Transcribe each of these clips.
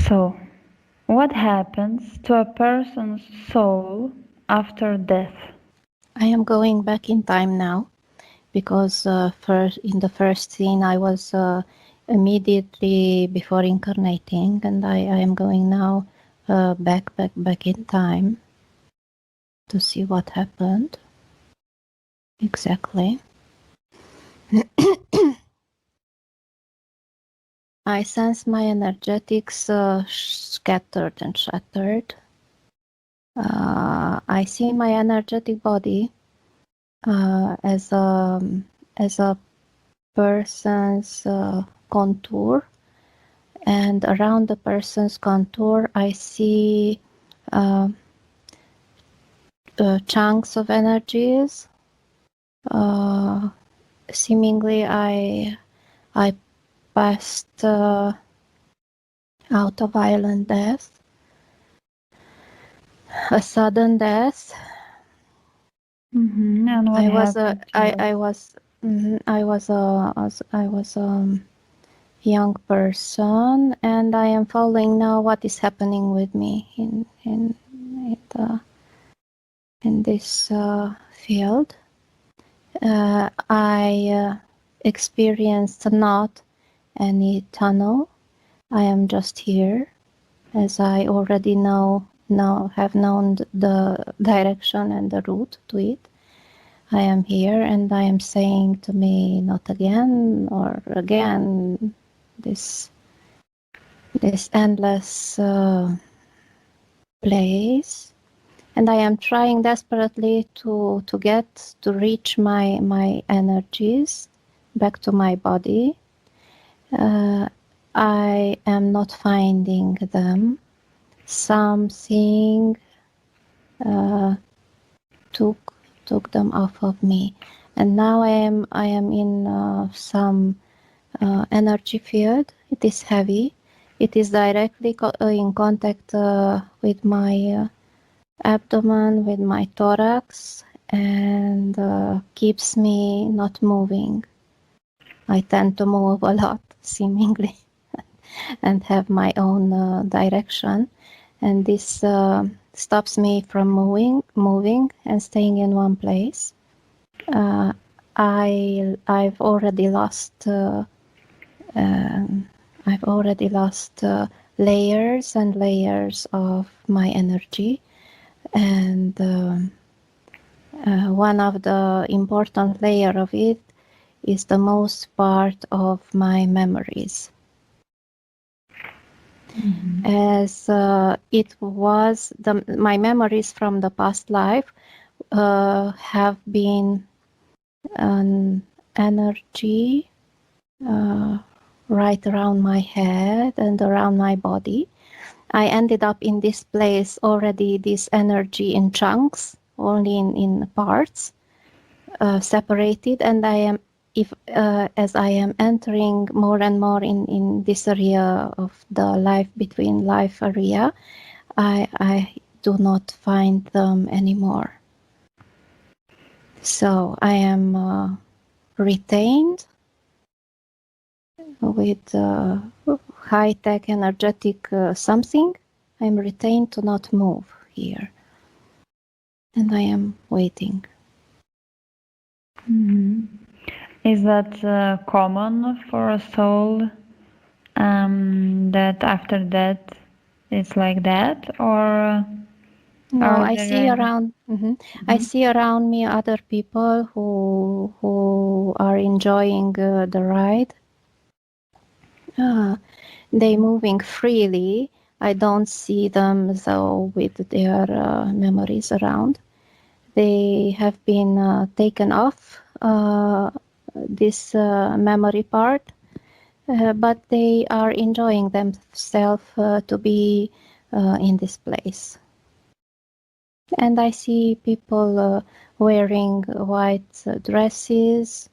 So, what happens to a person's soul after death? I am going back in time now because in the first scene I was immediately before incarnating, and I am going now back in time to see what happened exactly. I sense my energetics scattered and shattered. I see my energetic body as a person's contour, and around the person's contour I see chunks of energies. Seemingly I passed out of violent death, a sudden death. And what I was happened to you? I was a young person, and I am following now what is happening with me in this field. I experienced not any tunnel. I am just here, as I already have known the direction and the route to it. I am here, and I am saying to me, not again or again, this endless place. And I am trying desperately to reach my energies back to my body. I am not finding them. Something took them off of me, and now I am in some energy field. It is heavy. It is directly in contact with my abdomen, with my thorax, and keeps me not moving. I tend to move a lot, seemingly, and have my own direction, and this stops me from moving and staying in one place. I've already lost layers and layers of my energy, and one of the important layer of it is the most part of my memories. As it was my memories from the past life have been an energy right around my head and around my body. I ended up in this place already, this energy in chunks, only in parts, separated, and I am as I am entering more and more in this area of the life between life area, I do not find them anymore. So I am retained with high-tech energetic something. I'm retained to not move here, and I am waiting. Is that common for a soul, that after death it's like that, or no, I see around. I see around me other people who are enjoying the ride. They moving freely. I don't see them though with their memories around. They have been taken off this memory part, but they are enjoying themselves to be in this place. And I see people wearing white dresses,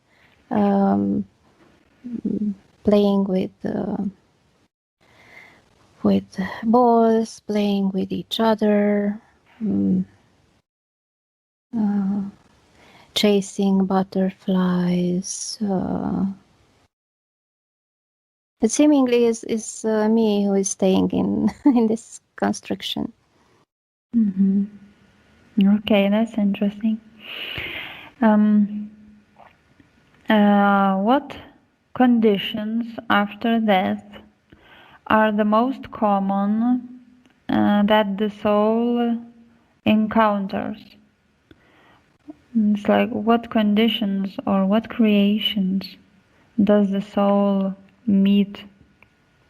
playing with balls, playing with each other, chasing butterflies, seemingly is me who is staying in in this construction. Mm-hmm. Okay, that's interesting. Um, what conditions after death are the most common that the soul encounters? It's like what conditions or what creations does the soul meet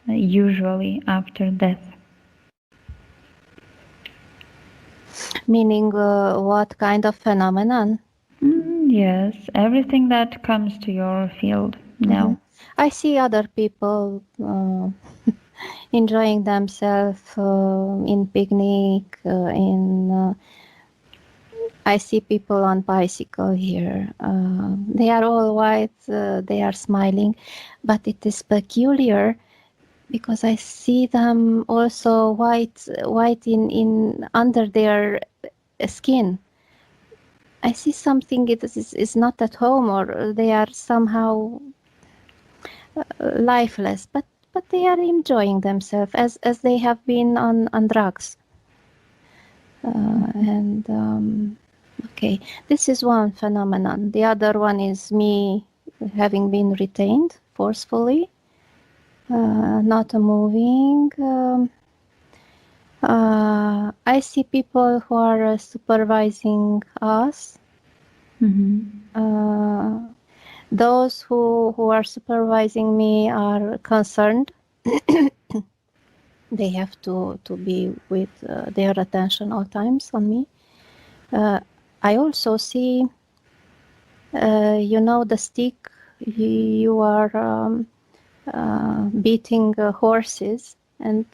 usually after death? Meaning, what kind of phenomenon? Yes, everything that comes to your field now. I see other people enjoying themselves in picnic, I see people on bicycle here. They are all white, they are smiling, but it is peculiar because I see them also white in under their skin. I see something it is not at home, or they are somehow lifeless, but they are enjoying themselves as they have been on drugs. Okay, this is one phenomenon. The other one is me having been retained forcefully, not moving. I see people who are supervising us. Those who are supervising me are concerned. They have to be with their attention all times on me. I also see, the stick you are beating horses, and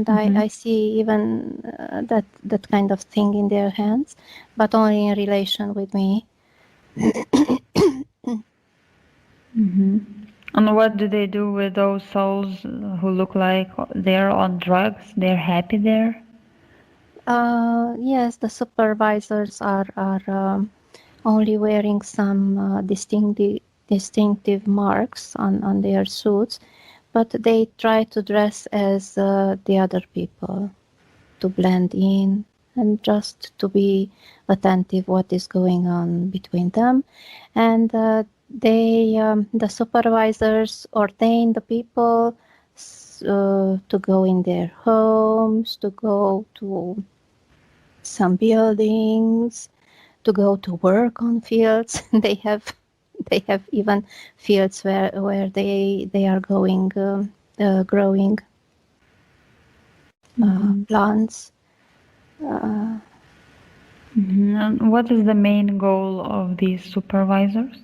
I see even that kind of thing in their hands, but only in relation with me. And what do they do with those souls who look like they're on drugs? They're happy there? Yes, the supervisors are only wearing some distinctive marks on their suits, but they try to dress as the other people, to blend in and just to be attentive what is going on between them. And the supervisors ordain the people to go in their homes, to go to some buildings, to go to work on fields. They have even fields where they are going growing plants. And what is the main goal of these supervisors?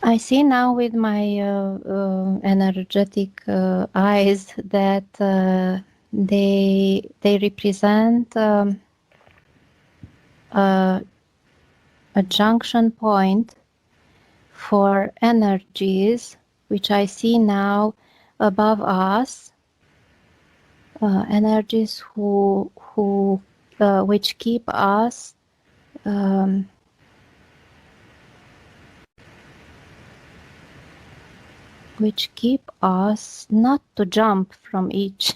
I see now with my energetic eyes that they represent a junction point for energies which I see now above us, energies which keep us not to jump from each,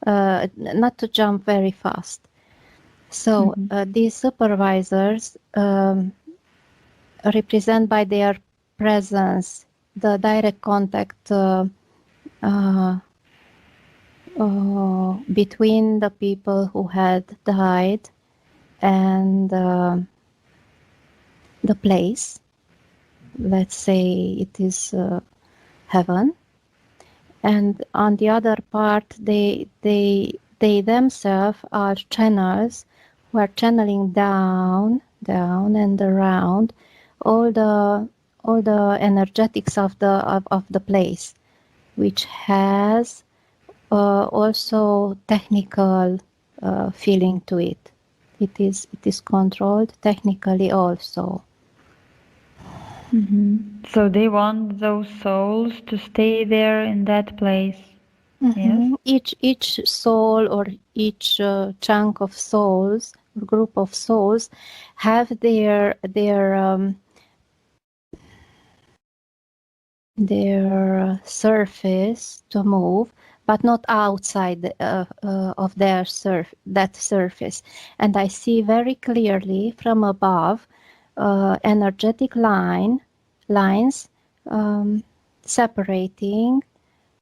not to jump very fast. So these supervisors represent by their presence the direct contact between the people who had died and the place. Let's say it is heaven. And on the other part, they themselves are channels who are channeling down and around all the energetics of the place, which has also technical feeling to it. It is controlled technically also. So they want those souls to stay there in that place. Yes. Each soul or each chunk of souls group of souls have their surface to move, but not outside of their that surface. And I see very clearly from above energetic lines separating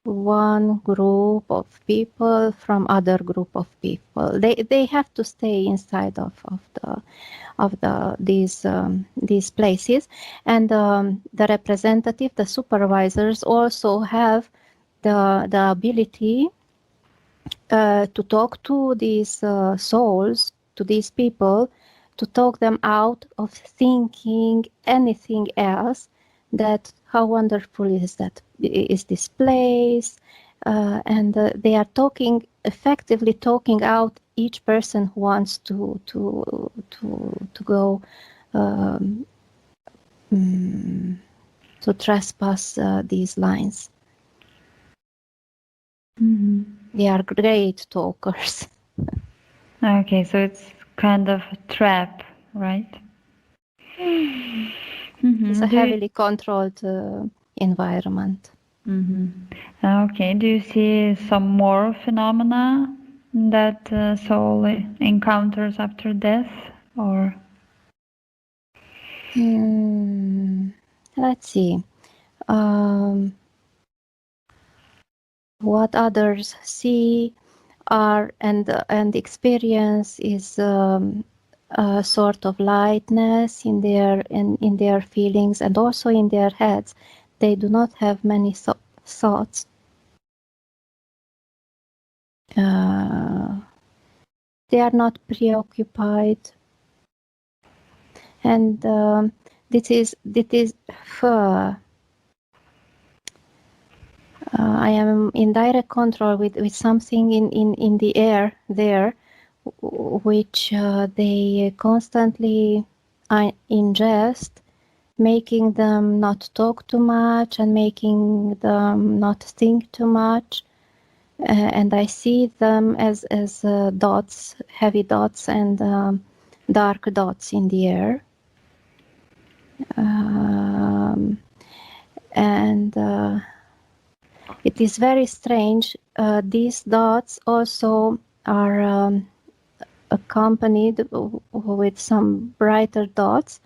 one group of people from other group of people. They have to stay inside of these places, and the representative, the supervisors, also have the ability to talk to these souls, to these people, to talk them out of thinking anything else. That how wonderful is this place, and they are effectively talking out each person who wants to go to trespass these lines. Mm-hmm. They are great talkers. Okay, so it's kind of a trap, right? Mm-hmm. It's a heavily controlled environment. Mm-hmm. Okay, do you see some more phenomena that soul encounters after death, or? Let's see. What others see are and experience is a sort of lightness in their feelings and also in their heads. They do not have many thoughts. They are not preoccupied, and this is I am in direct control with something in the air there, which they constantly ingest, making them not talk too much and making them not think too much. And I see them as dots, heavy dots and dark dots in the air. It is very strange. These dots also are accompanied with some brighter dots,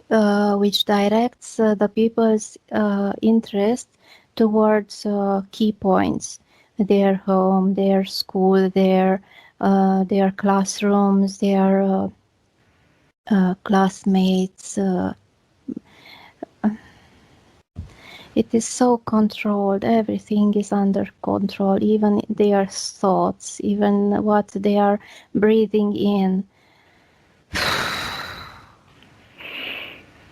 which directs the people's interest towards key points: their home, their school, their classrooms, their classmates. It is so controlled. Everything is under control, even their thoughts, even what they are breathing in.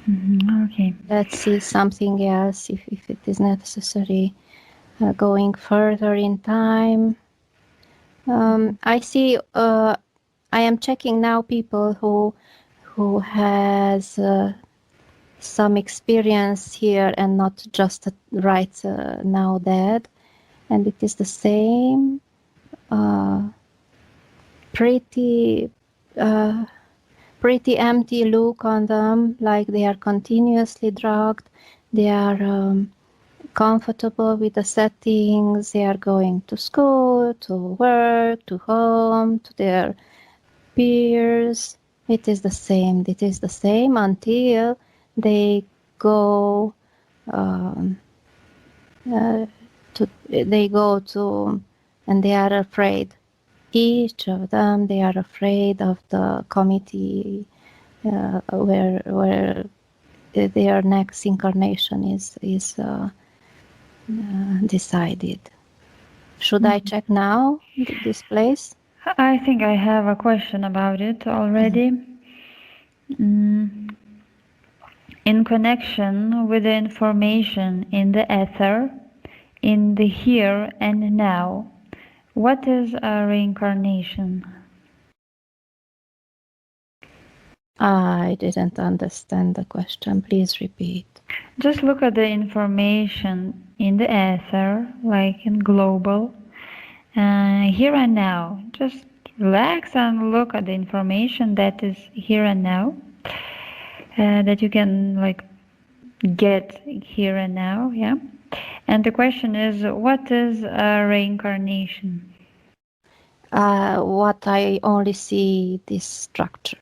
Okay. Let's see something else if it is necessary. Going further in time. I see, I am checking now people who has some experience here and not just right now dead, and it is the same pretty empty look on them, like they are continuously drugged. They are comfortable with the settings. They are going to school, to work, to home, to their peers. It is the same. It is the same until they go to and they are afraid. Each of them, they are afraid of the committee where their next incarnation is decided. Should I check now this place? I think I have a question about it already. In connection with the information in the ether, in the here and now, what is a reincarnation? I didn't understand the question. Please repeat. Just look at the information in the ether, like in global, here and now. Just relax and look at the information that is here and now, that you can like get here and now, yeah. And the question is, what is a reincarnation? What I only see this structure.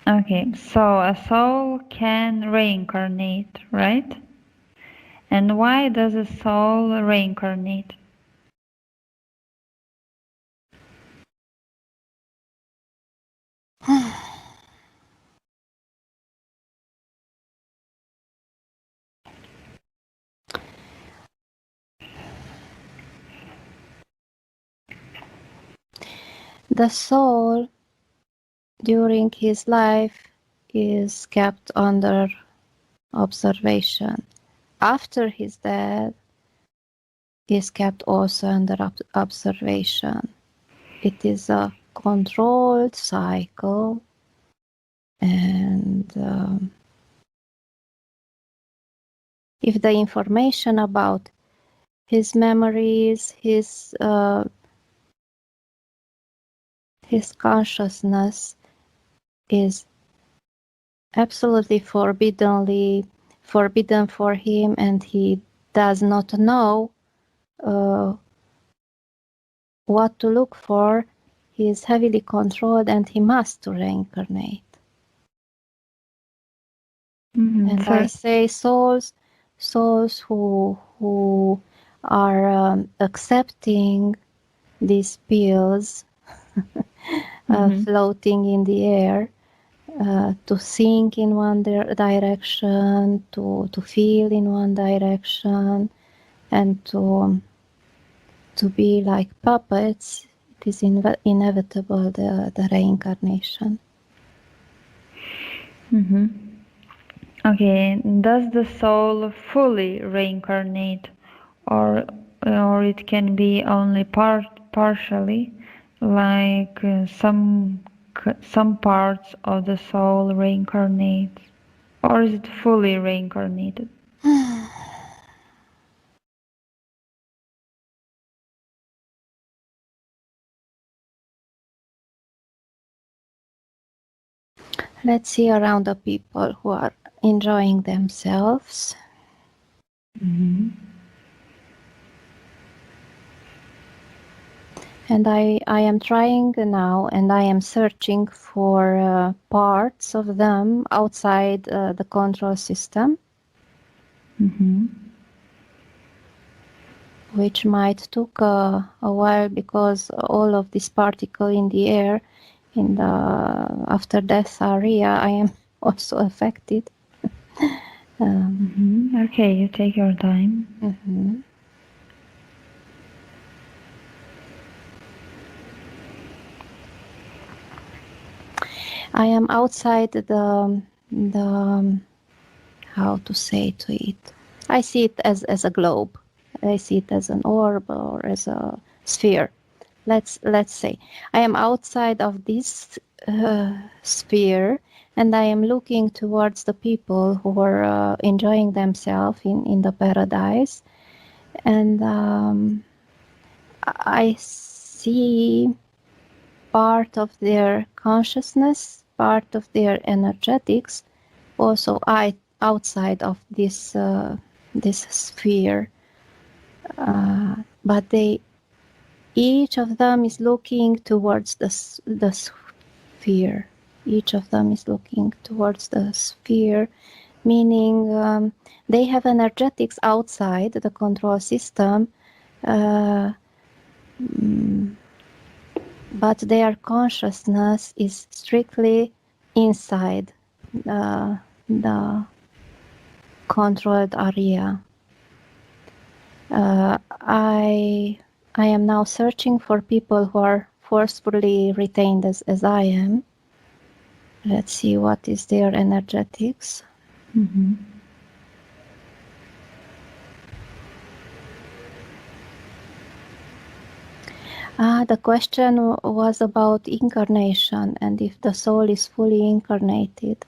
Okay, so a soul can reincarnate, right? And why does a soul reincarnate? The soul during his life is kept under observation. After his death, is kept also under observation. It is a controlled cycle, and if the information about his memories, his consciousness is absolutely forbidden for him, and he does not know what to look for, he is heavily controlled and he must reincarnate. And I say souls who are accepting these pills floating in the air, to think in one direction, to feel in one direction, and to be like puppets. It is inevitable, the reincarnation. Okay, does the soul fully reincarnate, or it can be only partially, like some parts of the soul reincarnate, or is it fully reincarnated? Let's see around the people who are enjoying themselves. And I am trying now, and I am searching for parts of them outside the control system, which might took a while, because all of this particle in the air in the after death area, I am also affected. Okay, you take your time. I am outside the how to say to it. I see it as a globe. I see it as an orb or as a sphere. Let's say I am outside of this sphere, and I am looking towards the people who are enjoying themselves in the paradise, and I see part of their consciousness, part of their energetics, also outside of this sphere, but each of them is looking towards the sphere. Each of them is looking towards the sphere, meaning they have energetics outside the control system, but their consciousness is strictly inside the controlled area. I am now searching for people who are forcefully retained as I am. Let's see what is their energetics. The question was about incarnation, and if the soul is fully incarnated.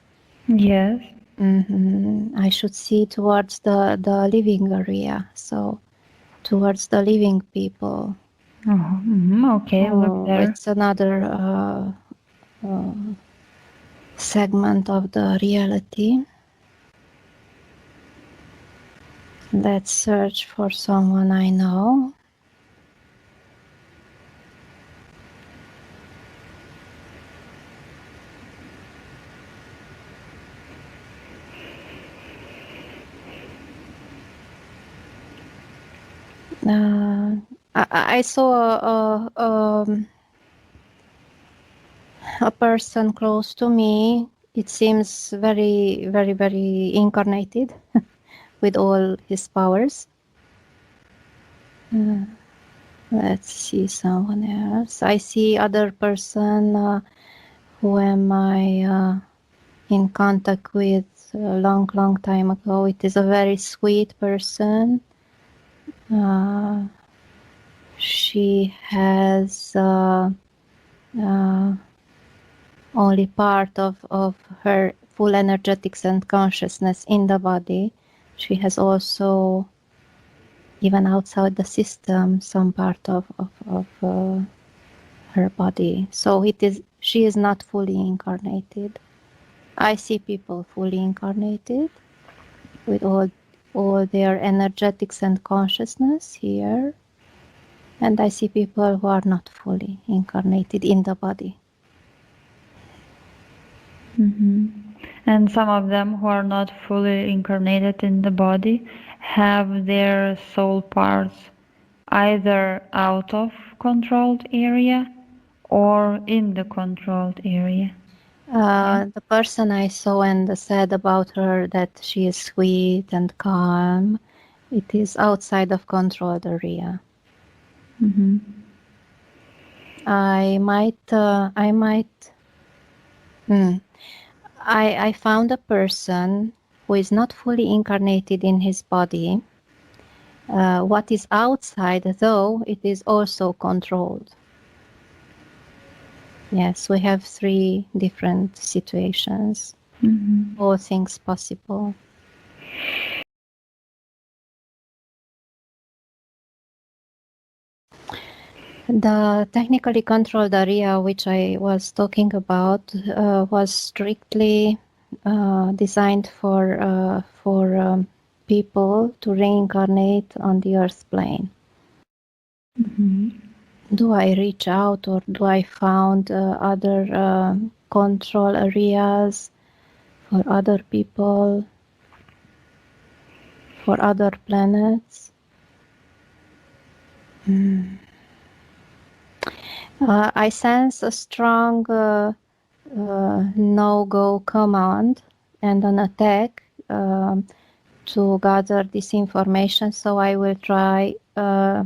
Yes. I should see towards the living area. So towards the living people. Okay, look there. It's another segment of the reality. Let's search for someone I know. I saw a person close to me. It seems very, very, very incarnated with all his powers. Let's see someone else. I see other person who am I in contact with a long, long time ago. It is a very sweet person. She has only part of her full energetics and consciousness in the body. She has also, even outside the system, some part of her body. So she is not fully incarnated. I see people fully incarnated with all their energetics and consciousness here. And I see people who are not fully incarnated in the body. And some of them who are not fully incarnated in the body have their soul parts either out of controlled area or in the controlled area. The person I saw and said about her that she is sweet and calm, it is outside of controlled area. I found a person who is not fully incarnated in his body. What is outside, though, it is also controlled. Yes, we have 3 different situations. All things possible. The technically controlled area which I was talking about was strictly designed for people to reincarnate on the earth plane. Do I reach out or do I found other control areas for other people, for other planets? I sense a strong no-go command and an attack to gather this information. So I will try I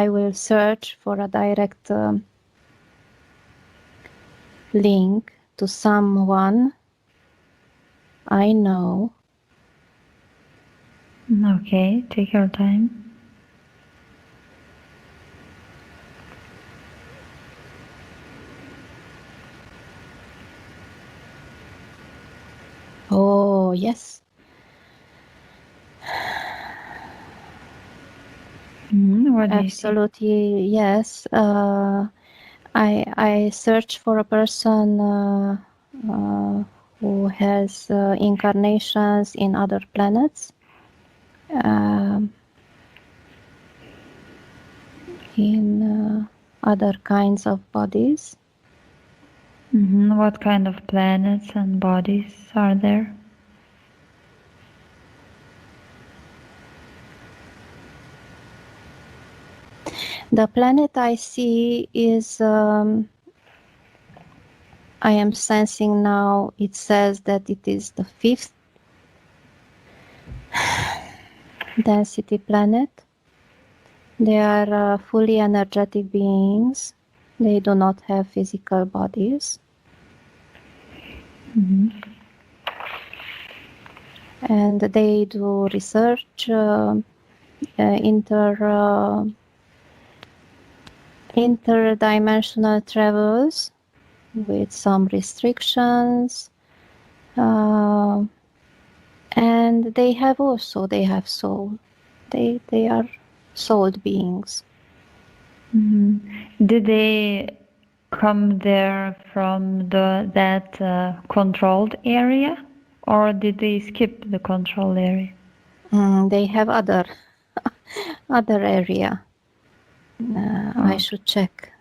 will search for a direct link to someone I know. Okay, take your time. Oh, yes. What do you see? Absolutely, yes. I search for a person who has incarnations in other planets, in other kinds of bodies. What kind of planets and bodies are there? The planet I see is, I am sensing now, it says that it is the 5th density planet. They are fully energetic beings. They do not have physical bodies. And they do research, interdimensional travels with some restrictions. And they have soul. They are souled beings. Did they come there from that controlled area, or did they skip the controlled area? They have other area. I should check.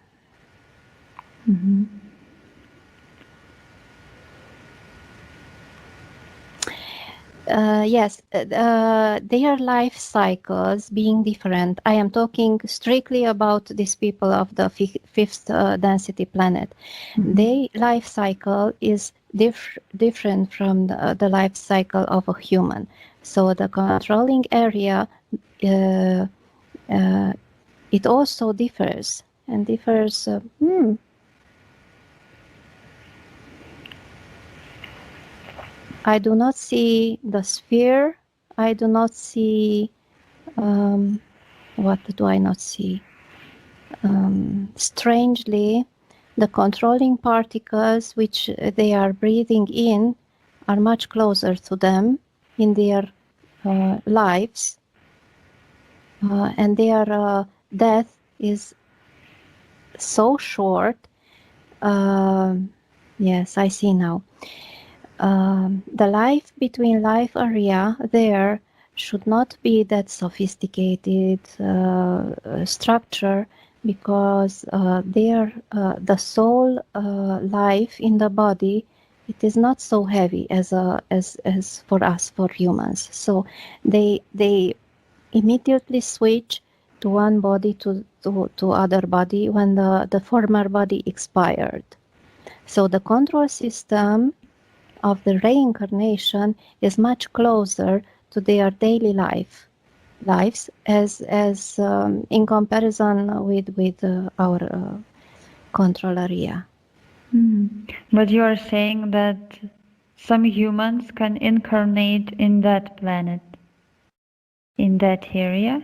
Yes, their life cycles being different. I am talking strictly about these people of the fifth density planet. Their life cycle is different from the life cycle of a human. So the controlling area, it also differs and differs. I do not see the sphere. I do not see. What do I not see? Strangely, the controlling particles which they are breathing in are much closer to them in their lives, and their death is so short. Yes, I see now. The life between life area there should not be that sophisticated structure, because the soul life in the body, it is not so heavy as for us, for humans. So they immediately switch to one body to other body when the former body expired. So the control system of the reincarnation is much closer to their daily lives as in comparison with our control area. But you are saying that some humans can incarnate in that planet, in that area,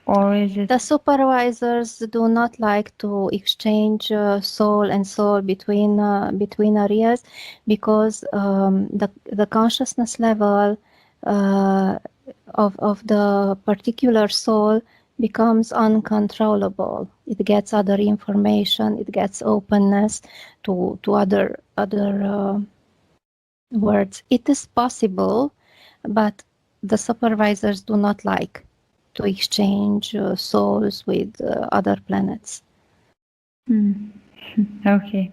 or is it? The supervisors do not like to exchange soul and soul between areas, because the consciousness level of the particular soul becomes uncontrollable. It gets other information. It gets openness to other words. It is possible, but the supervisors do not like to exchange souls with other planets. Okay.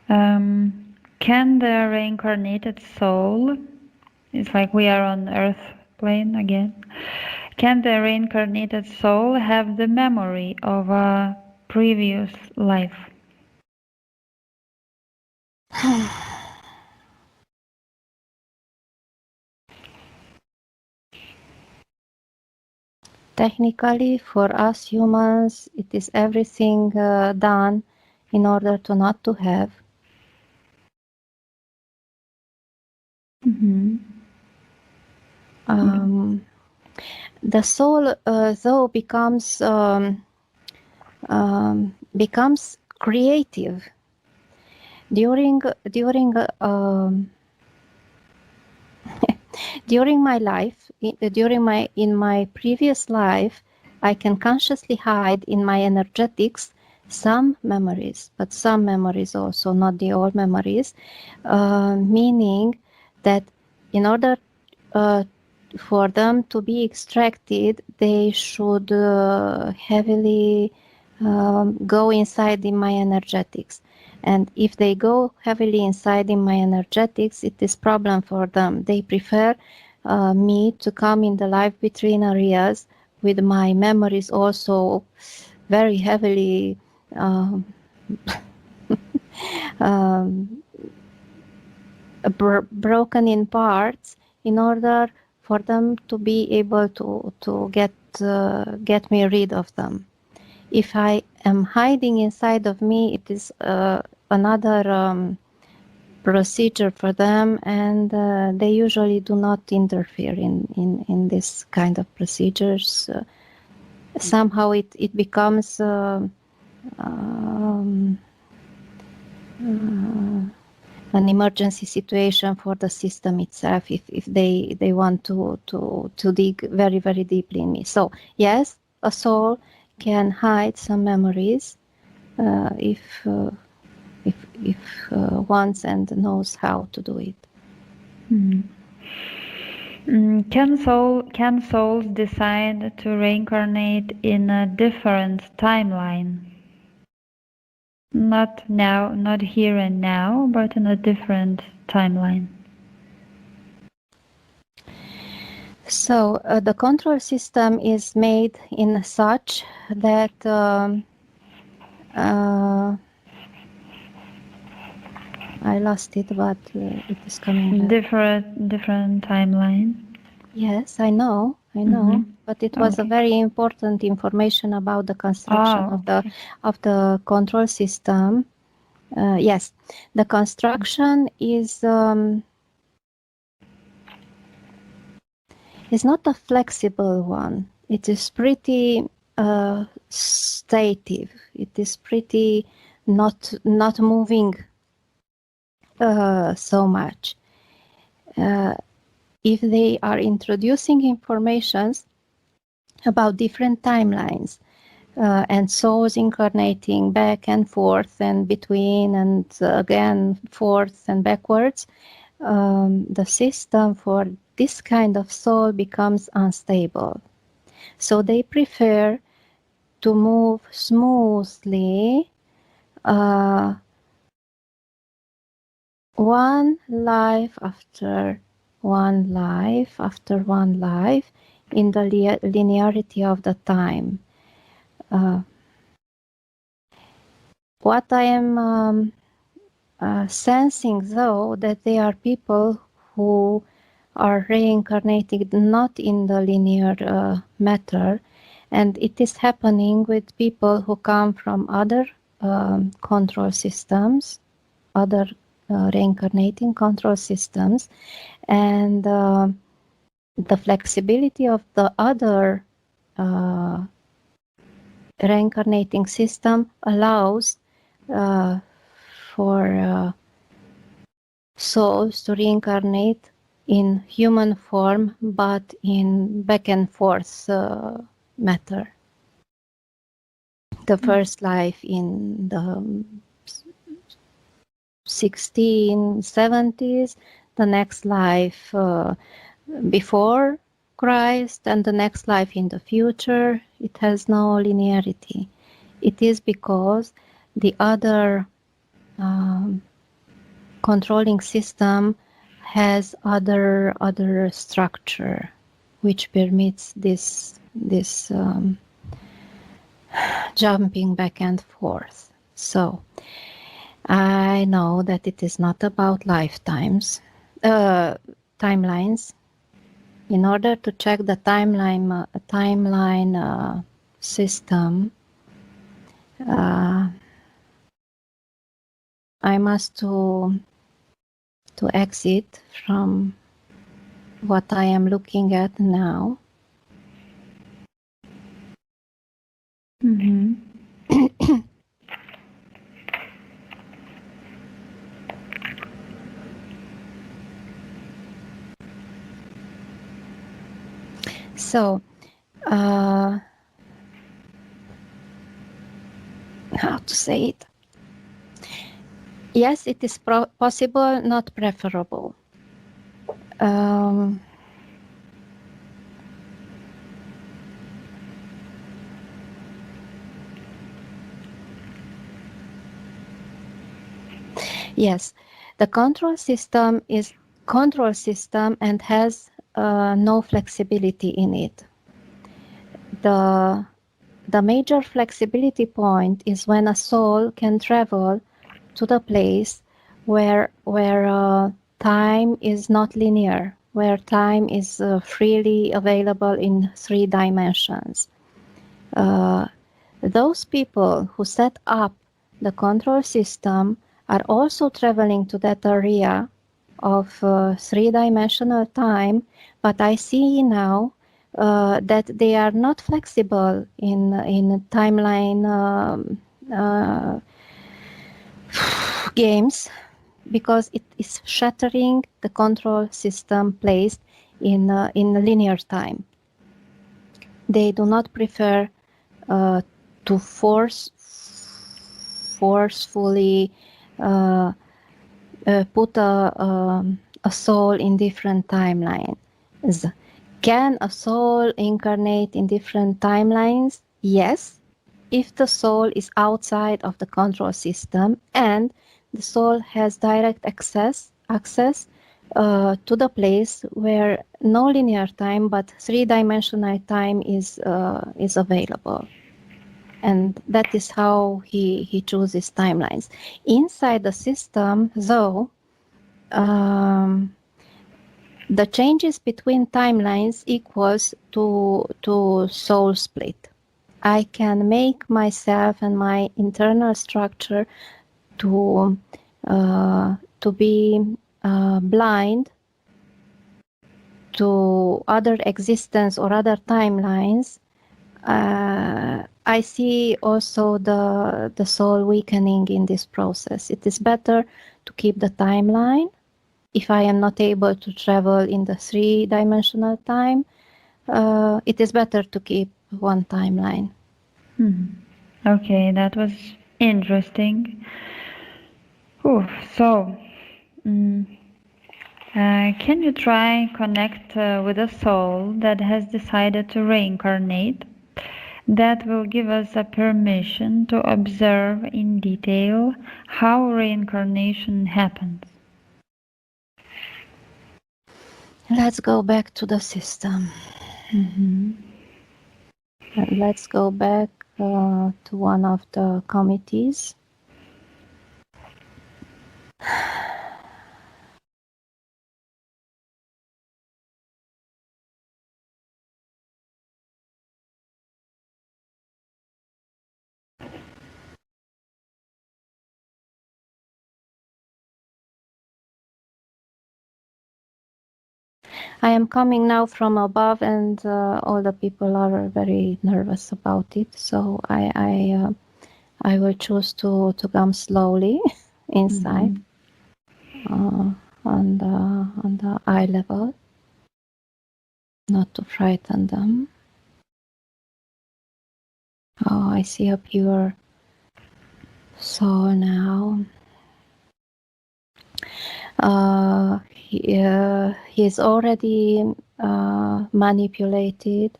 Can the reincarnated soul, it's like we are on Earth plane again, can the reincarnated soul have the memory of a previous life? Technically, for us humans, it is everything done in order to not to have. The soul, though, becomes creative during during my life. In my previous life, I can consciously hide in my energetics some memories, but some memories also, not the old memories, meaning that in order for them to be extracted, they should heavily go inside in my energetics. And if they go heavily inside in my energetics, it is problem for them. They prefer me to come in the life between areas with my memories also very heavily broken in parts, in order for them to be able to get me rid of them. If I am hiding inside of me, it is another procedure for them, and they usually do not interfere in this kind of procedures. Somehow it becomes an emergency situation for the system itself if they want to dig very, very deeply in me. So yes, a soul can hide some memories if wants and knows how to do it. Can souls decide to reincarnate in a different timeline? Not now, not here and now, but in a different timeline. So the control system is made in such that I lost it, but it is coming back. Different timeline. Yes, I know, but it was a very important information about the construction of the control system. Yes, the construction is not a flexible one. It is pretty stative. It is pretty not moving so much. If they are introducing informations about different timelines and souls incarnating back and forth and between and again forth and backwards, the system for this kind of soul becomes unstable. So they prefer to move smoothly one life after one life after one life in the linearity of the time. What I am sensing, though, that there are people who are reincarnated not in the linear matter, and it is happening with people who come from other control systems, other reincarnating control systems, and the flexibility of the other reincarnating system allows for souls to reincarnate in human form, but in back and forth matter. The first life in the 1670s, the next life before Christ, and the next life in the future. It has no linearity. It is because the other controlling system has other structure which permits this jumping back and forth. So I know that it is not about timelines. In order to check the timeline system, I must to exit from what I am looking at now. So, how to say it? Yes, it is possible, not preferable. Yes, the control system is control system and has no flexibility in it. The major flexibility point is when a soul can travel to the place where time is not linear, where time is freely available in 3 dimensions. Those people who set up the control system are also traveling to that area of 3-dimensional time, but I see now that they are not flexible in timeline games, because it is shattering the control system placed in linear time. They do not prefer to forcefully put a soul in different timelines. Can a soul incarnate in different timelines? Yes, if the soul is outside of the control system and the soul has direct access to the place where no linear time but three-dimensional time is available. And that is how he chooses timelines. Inside the system, though, the changes between timelines equals to soul split. I can make myself and my internal structure to be blind to other existence or other timelines. I see also the soul weakening in this process. It is better to keep the timeline. If I am not able to travel in the three-dimensional time, it is better to keep one timeline. Okay, that was interesting. So, can you try connect with a soul that has decided to reincarnate? That will give us a permission to observe in detail how reincarnation happens. Let's go back to the system. And let's go back to one of the committees. I am coming now from above, and all the people are very nervous about it. So I will choose to come slowly inside on the eye level, not to frighten them. Oh, I see a pure soul now. He is already manipulated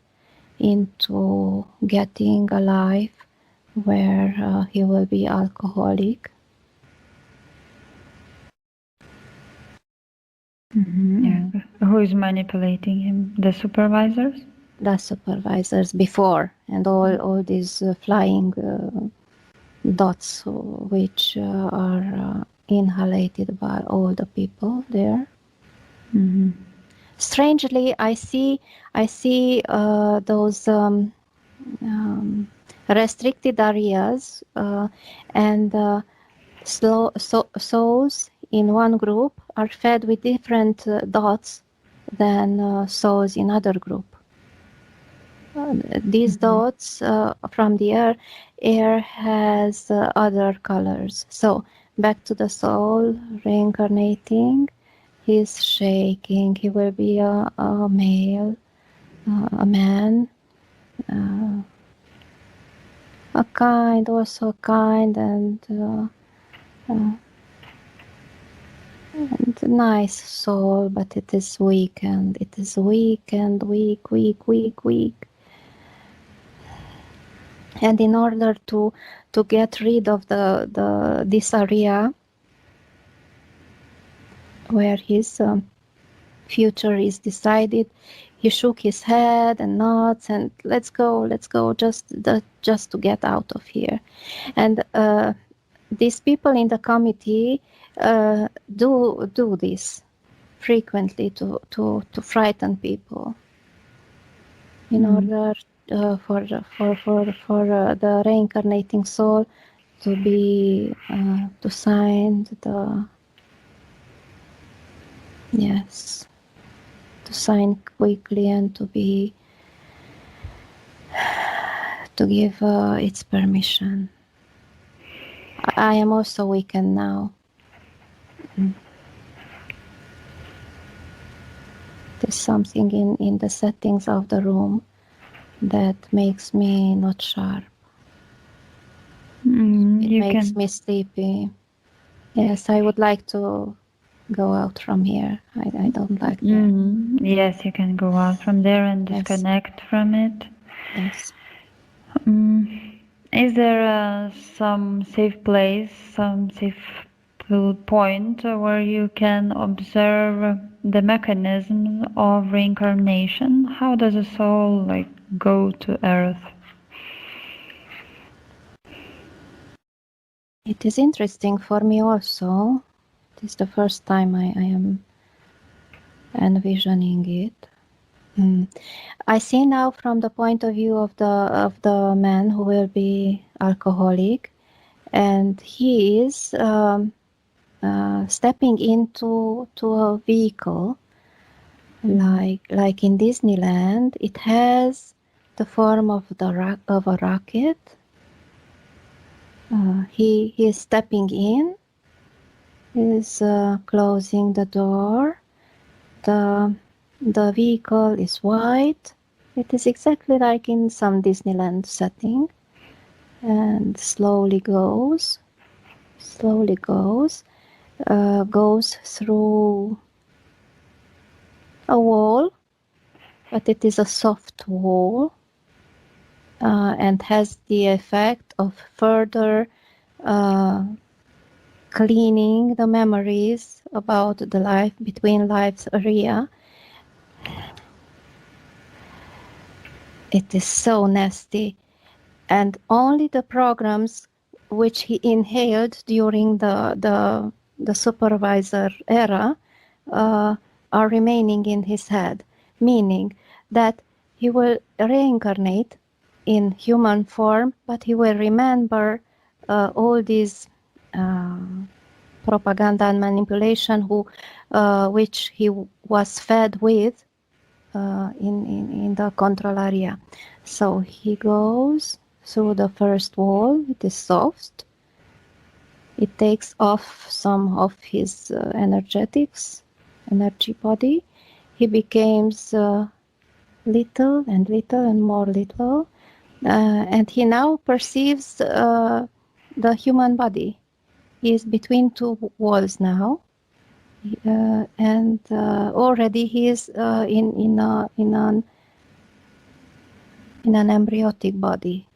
into getting a life where he will be alcoholic. Yeah. Who is manipulating him? The supervisors? The supervisors before, and all these flying dots which are inhalated by all the people there. Strangely, I see those restricted areas and souls in one group are fed with different dots than souls in other group. These dots from the air has other colors. So back to the soul reincarnating. He's shaking. He will be a male, a man, a kind and nice soul, but it is weak and weak. And in order to get rid of this area where his future is decided, he shook his head and nods and let's go, just to get out of here. And these people in the committee do this frequently to frighten people in order for the reincarnating soul to be to sign to sign quickly and to give its permission. I am also weakened now. There's something in the settings of the room that makes me not sharp. It You makes can. me sleepy. Yes, I would like to go out from here. I don't like there. Yes, you can go out from there and Yes, disconnect from it. yes. Is there some safe place, some safe point where you can observe the mechanism of reincarnation? How does a soul like go to earth? It is interesting for me also. It is the first time I am envisioning it. I see now from the point of view of the man who will be alcoholic, and he is stepping into a vehicle, like in Disneyland. It has the form of a rocket. He is stepping in, is closing the door. The vehicle is white. It is exactly like in some Disneyland setting, and slowly goes through a wall, but it is a soft wall, and has the effect of further cleaning the memories about the life between lives area. It is so nasty, and only the programs which he inhaled during the supervisor era are remaining in his head, meaning that he will reincarnate in human form, but he will remember all these propaganda and manipulation which he was fed with in the control area. So he goes through the first wall. It is soft. It takes off some of his energy body. He becomes little and more little, and he now perceives the human body. He is between two walls now, and already he is in an embryotic body.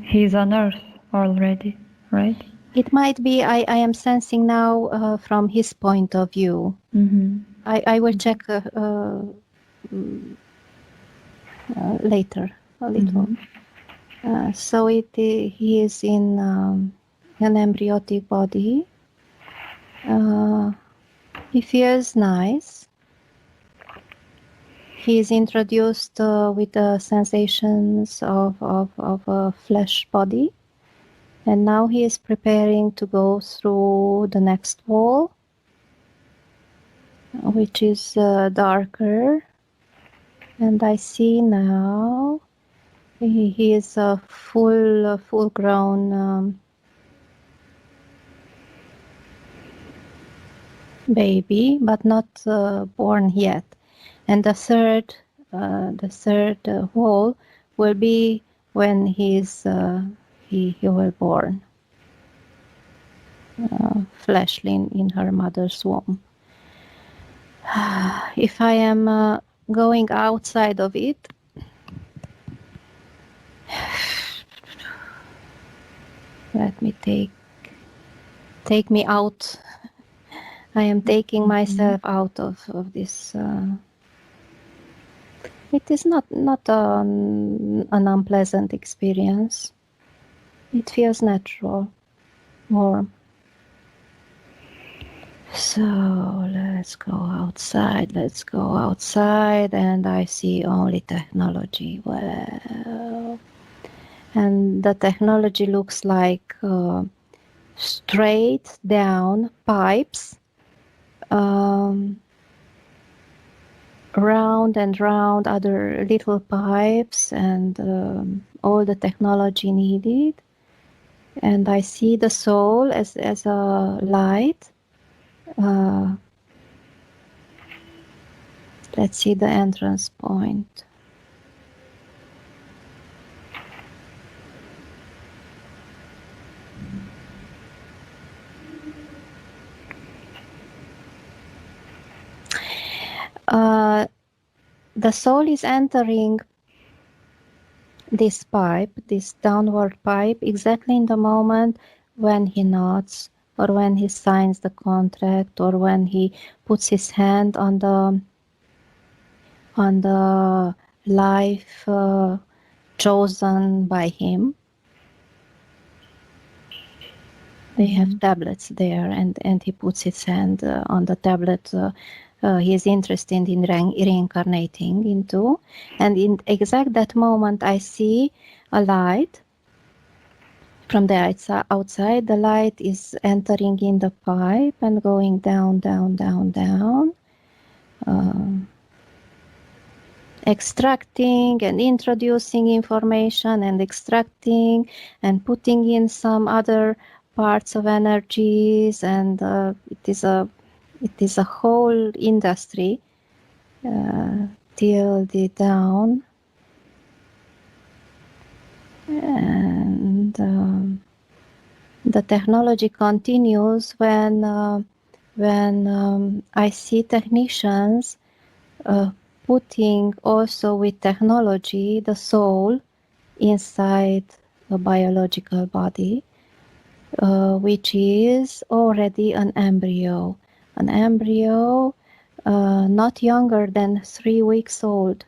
He's on earth already, right? It might be, I am sensing now from his point of view. I will check later a little. So he is in an embryotic body. He feels nice. He is introduced with the sensations of a flesh body. And now he is preparing to go through the next wall, which is darker. And I see now he is a full-grown baby, but not born yet. And the third wall will be when he will born, fleshly in her mother's womb. If I am going outside of it, let me take me out. I am taking myself out of this. It is not an unpleasant experience. It feels natural, warm. So let's go outside, and I see only technology. Well, and the technology looks like straight down pipes, round and round other little pipes, and all the technology needed. And I see the soul as a light, Let's see the entrance point. The soul is entering this pipe, this downward pipe, exactly in the moment when he nods, or when he signs the contract, or when he puts his hand on the life chosen by him. They have tablets there, and he puts his hand on the tablet he is interested in reincarnating into. And in exact that moment, I see a light from the outside. The light is entering in the pipe and going down, down, down, down. Extracting and introducing information, and extracting and putting in some other parts of energies, and it is a whole industry till the down, and the technology continues when I see technicians putting also with technology the soul inside a biological body, which is already an embryo not younger than 3 weeks old,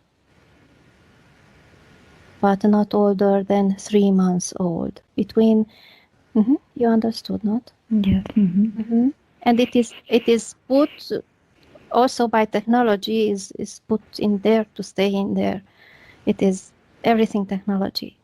but not older than 3 months old. Between, you understood, not? Yes. And it is put also by technology, is put in there to stay in there. It is everything technology.